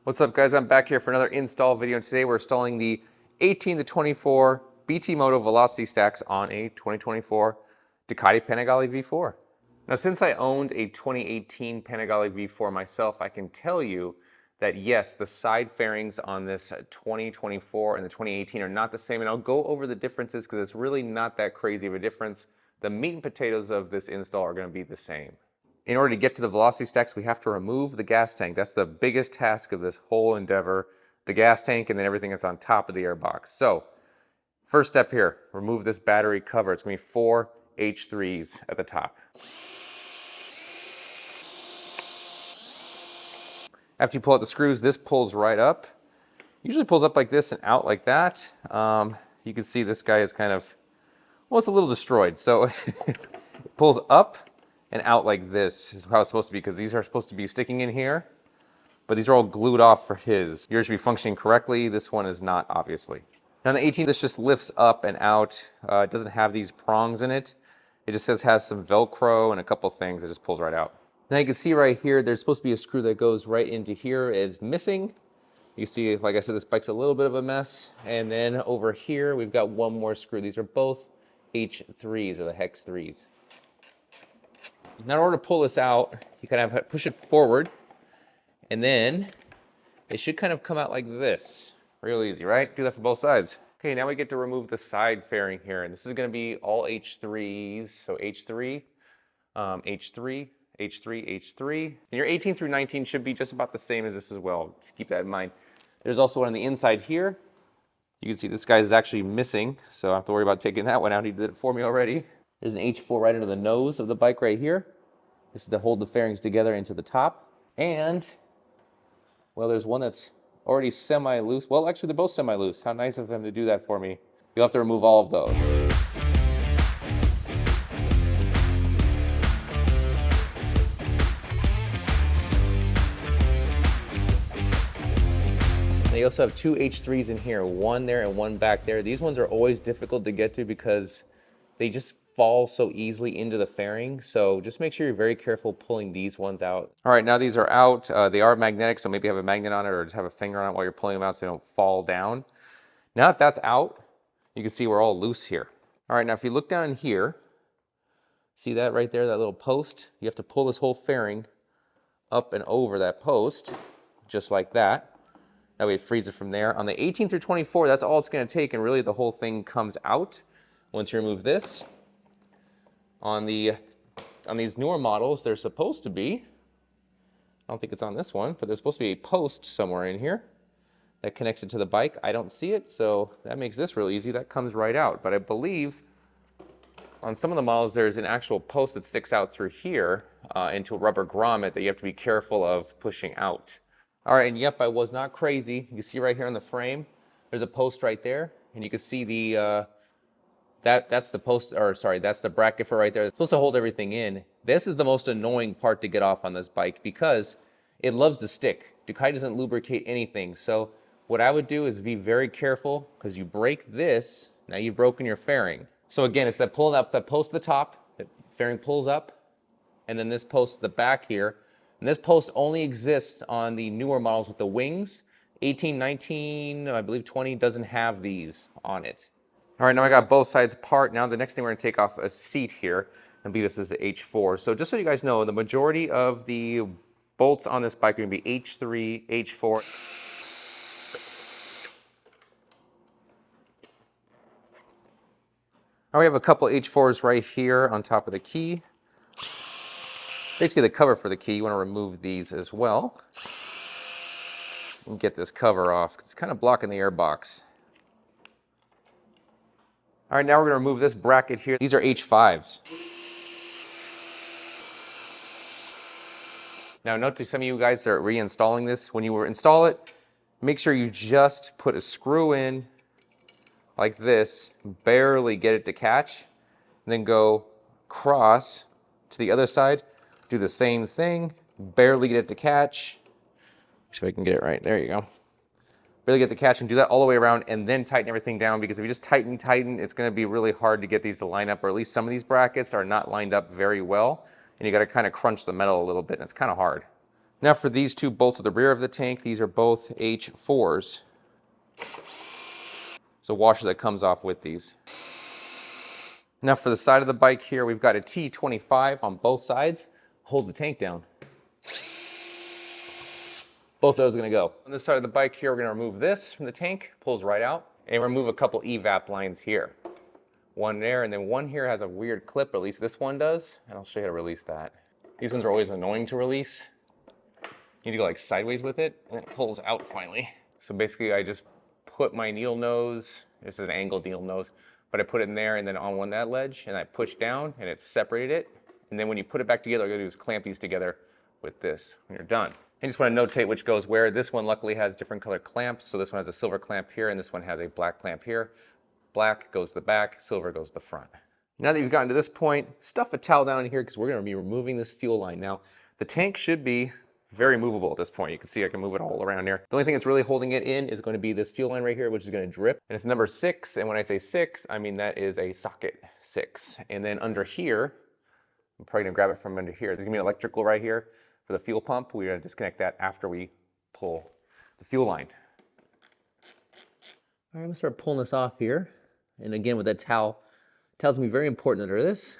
What's up, guys? I'm back here for another install video, and today we're installing the 18 to 24 BT Moto Velocity Stacks on a 2024 Ducati Panigale V4. Now, since I owned a 2018 Panigale V4 myself, I can tell you that yes, the side fairings on this 2024 and the 2018 are not the same, and I'll go over the differences because it's really not that crazy of a difference. The meat and potatoes of this install are going to be the same. In order to get to the Velocity Stacks, we have to remove the gas tank. That's the biggest task of this whole endeavor. The gas tank and then everything that's on top of the airbox. So, first step here, remove this battery cover. It's going to be 4 H3s at the top. After you pull out the screws, this pulls right up. Usually pulls up like this and out like that. You can see this guy is kind of, well, it's a little destroyed. So it pulls up and out like this is how it's supposed to be, because these are supposed to be sticking in here, but these are all glued off for his. Yours should be functioning correctly. This one is not, obviously. Now on the 18, this just lifts up and out. It doesn't have these prongs in it. It just has some Velcro and a couple things. It just pulls right out. Now you can see right here, there's supposed to be a screw that goes right into here. It's missing. You see, like I said, this bike's a little bit of a mess. And then over here, we've got one more screw. These are both H3s, or the hex 3s. Now in order to pull this out, you kind of push it forward, and then it should kind of come out like this. Real easy, right? Do that for both sides. Okay, now we get to remove the side fairing here, and this is going to be all H3s. So H3, H3, H3, H3. And your 18 through 19 should be just about the same as this as well. Keep that in mind. There's also one on the inside here. You can see this guy is actually missing, so I don't have to worry about taking that one out. He did it for me already. There's an H4 right under the nose of the bike right here. This is to hold the fairings together into the top. And, well, there's one that's already semi-loose. Well, actually, they're both semi-loose. How nice of him to do that for me. You'll have to remove all of those. They also have 2 H3s in here, one there and one back there. These ones are always difficult to get to because they just fall so easily into the fairing. So just make sure you're very careful pulling these ones out. All right, now these are out. They are magnetic, so maybe have a magnet on it or just have a finger on it while you're pulling them out so they don't fall down. Now that that's out, you can see we're all loose here. All right, now if you look down in here, see that right there, that little post? You have to pull this whole fairing up and over that post, just like that. That way it frees it from there. On the 18 through 24, that's all it's gonna take, and really the whole thing comes out once you remove this. On these newer models, there's supposed to be, I don't think it's on this one, but there's supposed to be a post somewhere in here that connects it to the bike. I don't see it, so that makes this real easy. That comes right out. But I believe on some of the models, there's an actual post that sticks out through here into a rubber grommet that you have to be careful of pushing out. All right, and yep, I was not crazy. You can see right here on the frame, there's a post right there, and you can see the that's the post, or sorry, that's the bracket for right there. It's supposed to hold everything in. This is the most annoying part to get off on this bike because it loves to stick. Ducati doesn't lubricate anything. So what I would do is be very careful, because you break this, now you've broken your fairing. So again, it's that pulling up, that post at the top, the fairing pulls up, and then this post at the back here. And this post only exists on the newer models with the wings. 18, 19, I believe 20 doesn't have these on it. All right, now I got both sides apart. Now the next thing we're gonna take off a seat here, and be this is the H4. So just so you guys know, the majority of the bolts on this bike are gonna be H3, H4. Now we have a couple H4s right here on top of the key. Basically the cover for the key. You wanna remove these as well. And get this cover off, 'cause it's kind of blocking the airbox. All right, now we're gonna remove this bracket here. These are H5s. Now note to some of you guys that are reinstalling this, when you install it, make sure you just put a screw in like this, barely get it to catch, and then go across to the other side, do the same thing, barely get it to catch. See if I can get it right, there you go. Really get the catch and do that all the way around and then tighten everything down, because if you just tighten, it's gonna be really hard to get these to line up, or at least some of these brackets are not lined up very well, and you gotta kind of crunch the metal a little bit, and it's kind of hard. Now for these two bolts at the rear of the tank, these are both H4s. So washer that comes off with these. Now for the side of the bike here, we've got a T25 on both sides. Hold the tank down. Both of those are gonna go. On this side of the bike here, we're gonna remove this from the tank, pulls right out, and remove a couple evap lines here. One there, and then one here has a weird clip, or at least this one does, and I'll show you how to release that. These ones are always annoying to release. You need to go like sideways with it, and it pulls out finally. So basically I just put my needle nose, this is an angled needle nose, but I put it in there and then on that ledge, and I push down and it separated it. And then when you put it back together, all you gotta do is clamp these together with this when you're done. I just wanna notate which goes where. This one luckily has different color clamps. So this one has a silver clamp here and this one has a black clamp here. Black goes to the back, silver goes to the front. Now that you've gotten to this point, stuff a towel down in here because we're gonna be removing this fuel line. Now, the tank should be very movable at this point. You can see I can move it all around here. The only thing that's really holding it in is going to be this fuel line right here, which is going to drip. And it's number 6. And when I say 6, I mean that is a socket 6. And then under here, I'm probably gonna grab it from under here. There's gonna be an electrical right here for the fuel pump. We're gonna disconnect that after we pull the fuel line. All right, I'm gonna start pulling this off here. And again, with that towel, towel's gonna be very important under this.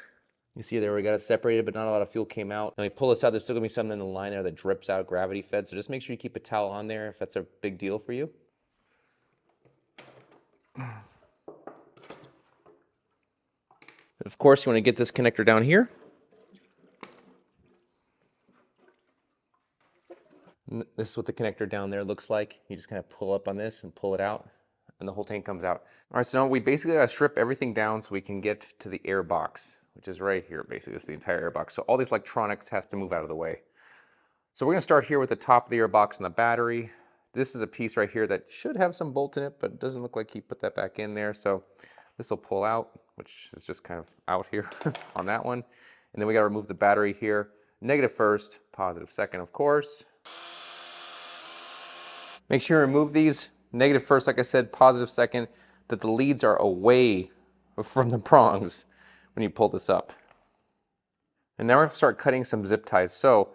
You see there we got it separated, but not a lot of fuel came out. When we pull this out, there's still gonna be something in the line there that drips out, gravity fed. So just make sure you keep a towel on there if that's a big deal for you. Of course, you wanna get this connector down here. This is what the connector down there looks like. You just kind of pull up on this and pull it out, and the whole tank comes out. All right, so now we basically gotta strip everything down so we can get to the airbox, which is right here, basically. This is the entire airbox. So all these electronics has to move out of the way. So we're gonna start here with the top of the airbox and the battery. This is a piece right here that should have some bolt in it, but it doesn't look like he put that back in there. So this will pull out, which is just kind of out here on that one. And then we gotta remove the battery here. Negative first, positive second, of course. Make sure you remove these, negative first, like I said, positive second, that the leads are away from the prongs when you pull this up. And now we're gonna start cutting some zip ties. So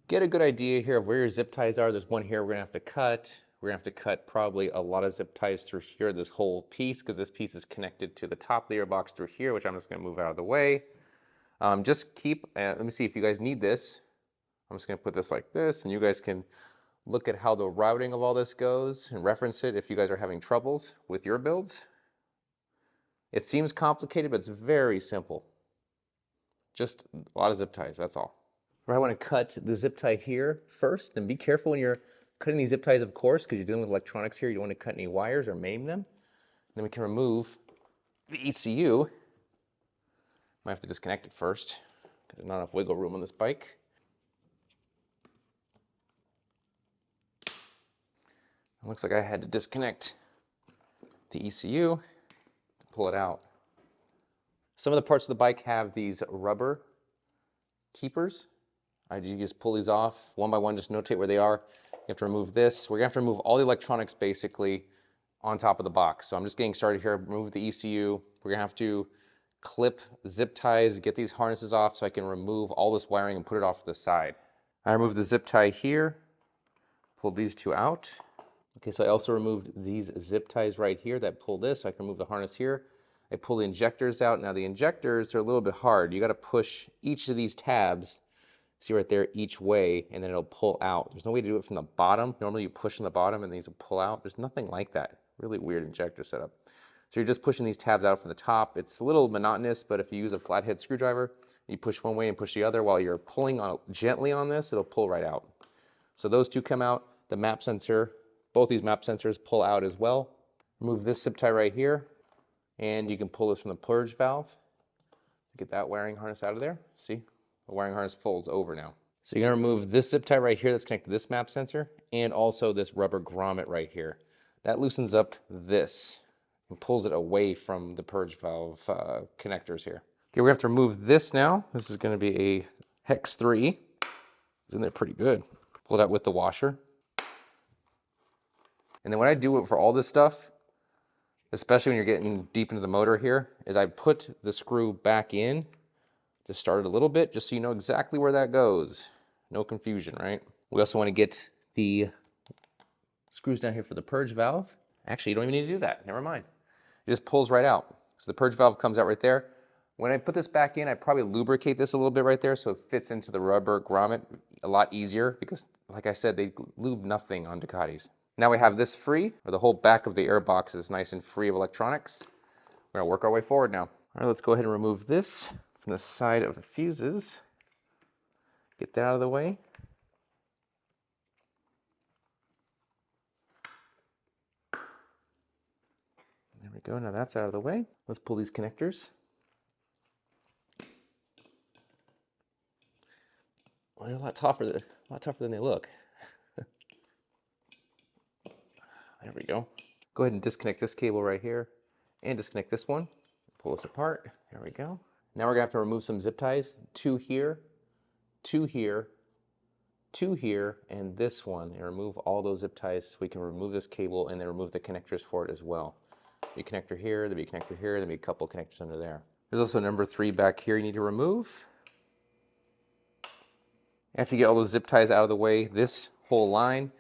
get a good idea here of where your zip ties are. There's one here we're gonna have to cut. We're gonna have to cut probably a lot of zip ties through here, this whole piece, because this piece is connected to the top of the airbox through here, which I'm just gonna move out of the way. Just keep, let me see if you guys need this. I'm just gonna put this like this, and you guys can look at how the routing of all this goes and reference it if you guys are having troubles with your builds. It seems complicated, but it's very simple. Just a lot of zip ties, that's all. I want to cut the zip tie here first, and be careful when you're cutting these zip ties, of course, because you're dealing with electronics here. You don't want to cut any wires or maim them. And then we can remove the ECU. Might have to disconnect it first, because there's not enough wiggle room on this bike. It looks like I had to disconnect the ECU to pull it out. Some of the parts of the bike have these rubber keepers. You just pull these off one by one, just notate where they are. You have to remove this. We're gonna have to remove all the electronics basically on top of the box. So I'm just getting started here, remove the ECU. We're gonna have to clip zip ties, get these harnesses off so I can remove all this wiring and put it off to the side. I removed the zip tie here, pulled these two out. Okay, so I also removed these zip ties right here that pull this, so I can remove the harness here. I pull the injectors out. Now the injectors are a little bit hard. You gotta push each of these tabs, see right there, each way, and then it'll pull out. There's no way to do it from the bottom. Normally you push on the bottom and these will pull out. There's nothing like that. Really weird injector setup. So you're just pushing these tabs out from the top. It's a little monotonous, but if you use a flathead screwdriver, you push one way and push the other while you're pulling on gently on this, it'll pull right out. So those two come out. The map sensor, both these map sensors pull out as well. Remove this zip tie right here, and you can pull this from the purge valve. Get that wiring harness out of there. See, the wiring harness folds over now. So you're gonna remove this zip tie right here that's connected to this map sensor, and also this rubber grommet right here. That loosens up this and pulls it away from the purge valve connectors here. Okay, we have to remove this now. This is gonna be a Hex 3. Isn't it pretty good? Pull it out with the washer. And then what I do for all this stuff, especially when you're getting deep into the motor here, is I put the screw back in, just start it a little bit, just so you know exactly where that goes. No confusion, right? We also want to get the screws down here for the purge valve. Actually, you don't even need to do that. Never mind. It just pulls right out. So the purge valve comes out right there. When I put this back in, I probably lubricate this a little bit right there so it fits into the rubber grommet a lot easier because, like I said, they lube nothing on Ducatis. Now we have this free, or the whole back of the airbox is nice and free of electronics. We're gonna work our way forward now. All right, let's go ahead and remove this from the side of the fuses. Get that out of the way. There we go, now that's out of the way. Let's pull these connectors. Well, they're a lot tougher than they look. There we go. Go ahead and disconnect this cable right here and disconnect this one. Pull this apart. There we go. Now we're gonna have to remove some zip ties. Two here, two here, two here, and this one. And remove all those zip ties so we can remove this cable and then remove the connectors for it as well. There'll be a connector here, there'll be a connector here, there'll be a couple connectors under there. There's also number 3 back here you need to remove. After you get all those zip ties out of the way, this whole line,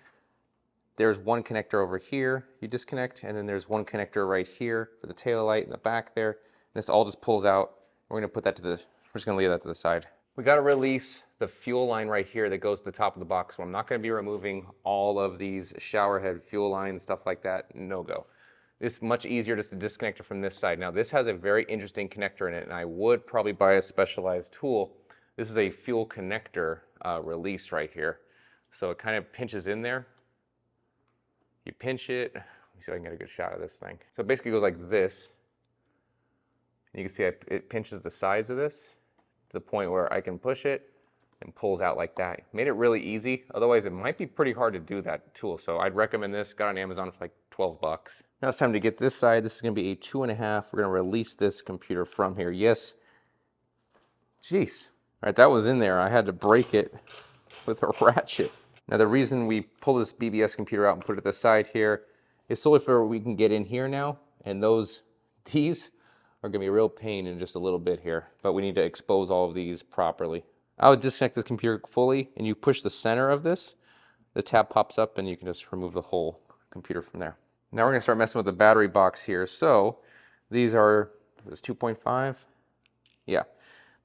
there's one connector over here you disconnect, and then there's one connector right here for the tail light in the back there. And this all just pulls out. We're gonna put that we're just gonna leave that to the side. We gotta release the fuel line right here that goes to the top of the box. So I'm not gonna be removing all of these shower head fuel lines, stuff like that, no go. It's much easier just to disconnect it from this side. Now this has a very interesting connector in it, and I would probably buy a specialized tool. This is a fuel connector release right here. So it kind of pinches in there. You pinch it. Let me see if I can get a good shot of this thing. So it basically goes like this. And you can see it pinches the sides of this to the point where I can push it and pulls out like that. Made it really easy. Otherwise, it might be pretty hard to do that tool. So I'd recommend this. Got on Amazon for like 12 bucks. Now it's time to get this side. This is gonna be a 2.5. We're gonna release this computer from here. Yes. Jeez. All right, that was in there. I had to break it with a ratchet. Now the reason we pull this BBS computer out and put it at the side here is solely for we can get in here now, and these are gonna be a real pain in just a little bit here, but we need to expose all of these properly. I would disconnect this computer fully, and you push the center of this, the tab pops up, and you can just remove the whole computer from there. Now we're gonna start messing with the battery box here. So these are, this 2.5? Yeah.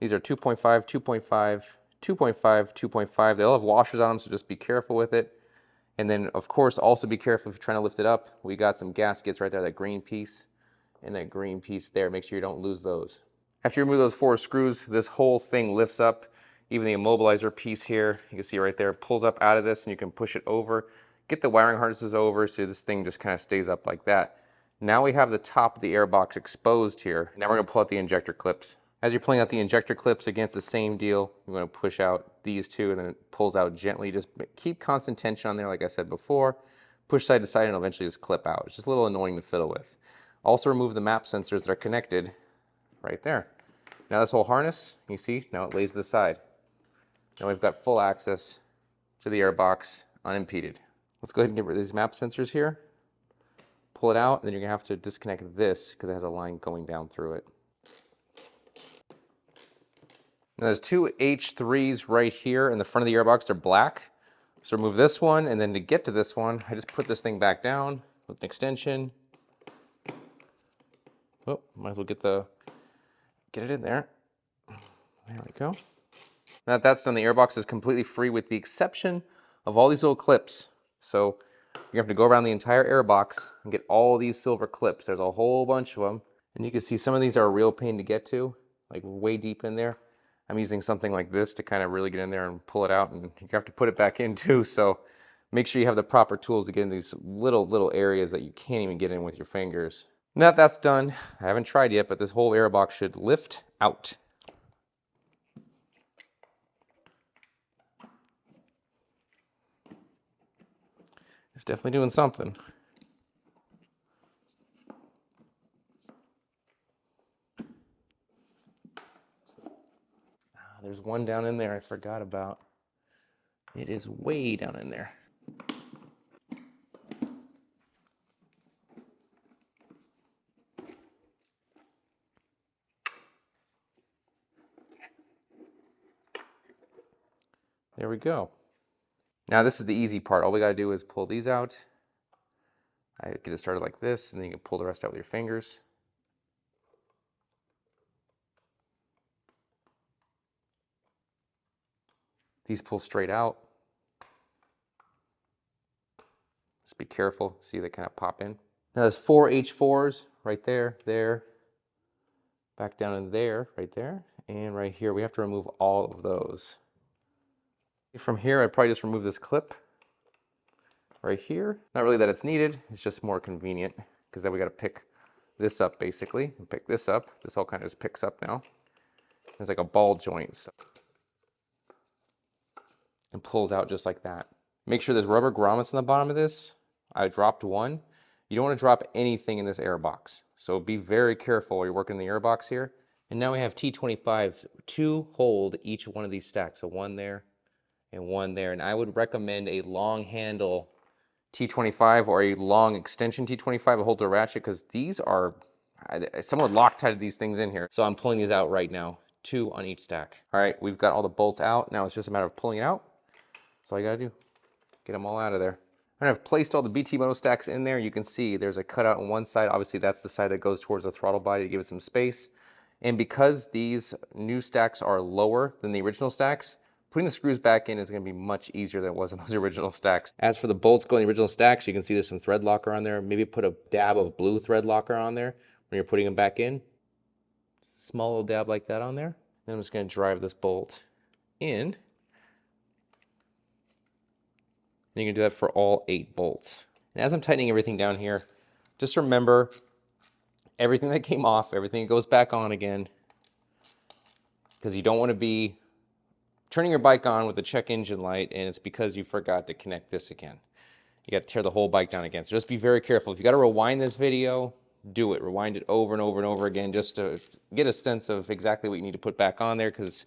These are 2.5, 2.5, 2.5, 2.5. They all have washers on them, so just be careful with it. And then, of course, also be careful if you're trying to lift it up. We got some gaskets right there, that green piece and that green piece there. Make sure you don't lose those. After you remove those 4 screws, this whole thing lifts up. Even the immobilizer piece here, you can see right there, pulls up out of this, and you can push it over. Get the wiring harnesses over so this thing just kind of stays up like that. Now we have the top of the airbox exposed here. Now we're gonna pull out the injector clips. As you're pulling out the injector clips, against the same deal, you're going to push out these two, and then it pulls out gently. Just keep constant tension on there, like I said before. Push side to side, and it'll eventually just clip out. It's just a little annoying to fiddle with. Also remove the map sensors that are connected right there. Now this whole harness, you see, now it lays to the side. Now we've got full access to the airbox unimpeded. Let's go ahead and get rid of these map sensors here. Pull it out, and then you're going to have to disconnect this because it has a line going down through it. Now there's 2 H3s right here in the front of the airbox. They're black. So remove this one, and then to get to this one, I just put this thing back down with an extension. Oh, might as well get it in there. There we go. Now that that's done, the airbox is completely free with the exception of all these little clips. So you have to go around the entire airbox and get all these silver clips. There's a whole bunch of them. And you can see some of these are a real pain to get to, like way deep in there. I'm using something like this to kind of really get in there and pull it out, and you have to put it back in too. So make sure you have the proper tools to get in these little areas that you can't even get in with your fingers. Now that that's done, I haven't tried yet, but this whole airbox should lift out. It's definitely doing something. There's one down in there I forgot about. It is way down in there. There we go. Now this is the easy part. All we gotta do is pull these out. I get it started like this, and then you can pull the rest out with your fingers. These pull straight out. Just be careful, see they kind of pop in. Now there's 4 H4s right there, there, back down in there, right there, and right here. We have to remove all of those. From here, I'd probably just remove this clip right here. Not really that it's needed, it's just more convenient because then we got to pick this up basically, and pick this up. This all kind of just picks up now. It's like a ball joint. So. And pulls out just like that. Make sure there's rubber grommets on the bottom of this. I dropped one. You don't want to drop anything in this airbox. So be very careful while you're working in the airbox here. And now we have T25s to hold each one of these stacks. So one there and one there. And I would recommend a long handle T25 or a long extension T25 that holds a ratchet because these are, someone Loctited these things in here. So I'm pulling these out right now, 2 on each stack. All right, we've got all the bolts out. Now it's just a matter of pulling it out. That's all you gotta do. Get them all out of there. And I've placed all the BT Moto stacks in there. You can see there's a cutout on one side. Obviously that's the side that goes towards the throttle body to give it some space. And because these new stacks are lower than the original stacks, putting the screws back in is gonna be much easier than it was in those original stacks. As for the bolts going in the original stacks, you can see there's some thread locker on there. Maybe put a dab of blue thread locker on there when you're putting them back in. Small little dab like that on there. Then I'm just gonna drive this bolt in. And you can do that for all 8 bolts. And as I'm tightening everything down here, just remember everything that came off, everything that goes back on again, because you don't want to be turning your bike on with the check engine light and it's because you forgot to connect this again. You got to tear the whole bike down again. So just be very careful. If you got to rewind this video, do it. Rewind it over and over and over again just to get a sense of exactly what you need to put back on there, because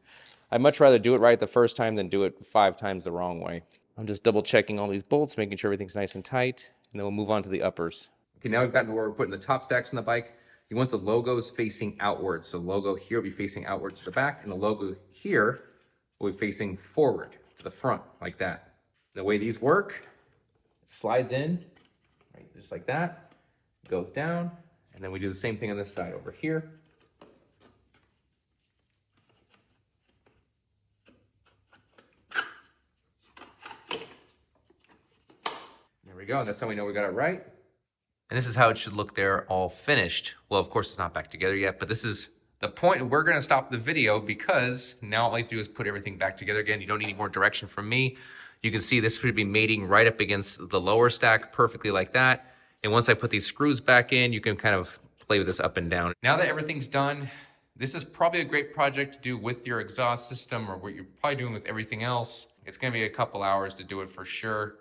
I'd much rather do it right the first time than do it 5 times the wrong way. I'm just double checking all these bolts, making sure everything's nice and tight, and then we'll move on to the uppers. Okay, now we've gotten to where we're putting the top stacks on the bike. You want the logos facing outwards. So the logo here will be facing outward to the back, and the logo here will be facing forward to the front, like that. The way these work, it slides in, right, just like that, goes down, and then we do the same thing on this side over here. There we go, and that's how we know we got it right. And this is how it should look there all finished. Well, of course it's not back together yet, but this is the point we're gonna stop the video because now all I have to do is put everything back together again. You don't need any more direction from me. You can see this should be mating right up against the lower stack perfectly like that. And once I put these screws back in, you can kind of play with this up and down. Now that everything's done, this is probably a great project to do with your exhaust system or what you're probably doing with everything else. It's gonna be a couple hours to do it for sure.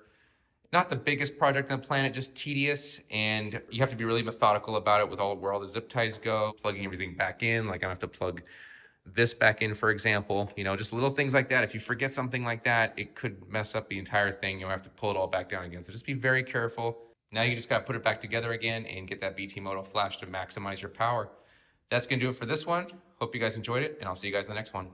Not the biggest project on the planet, just tedious, and you have to be really methodical about it with where all the zip ties go, plugging everything back in, like I have to plug this back in, for example, you know, just little things like that. If you forget something like that, it could mess up the entire thing. You'll have to pull it all back down again. So just be very careful. Now you just got to put it back together again and get that BT Moto flash to maximize your power. That's going to do it for this one. Hope you guys enjoyed it, and I'll see you guys in the next one.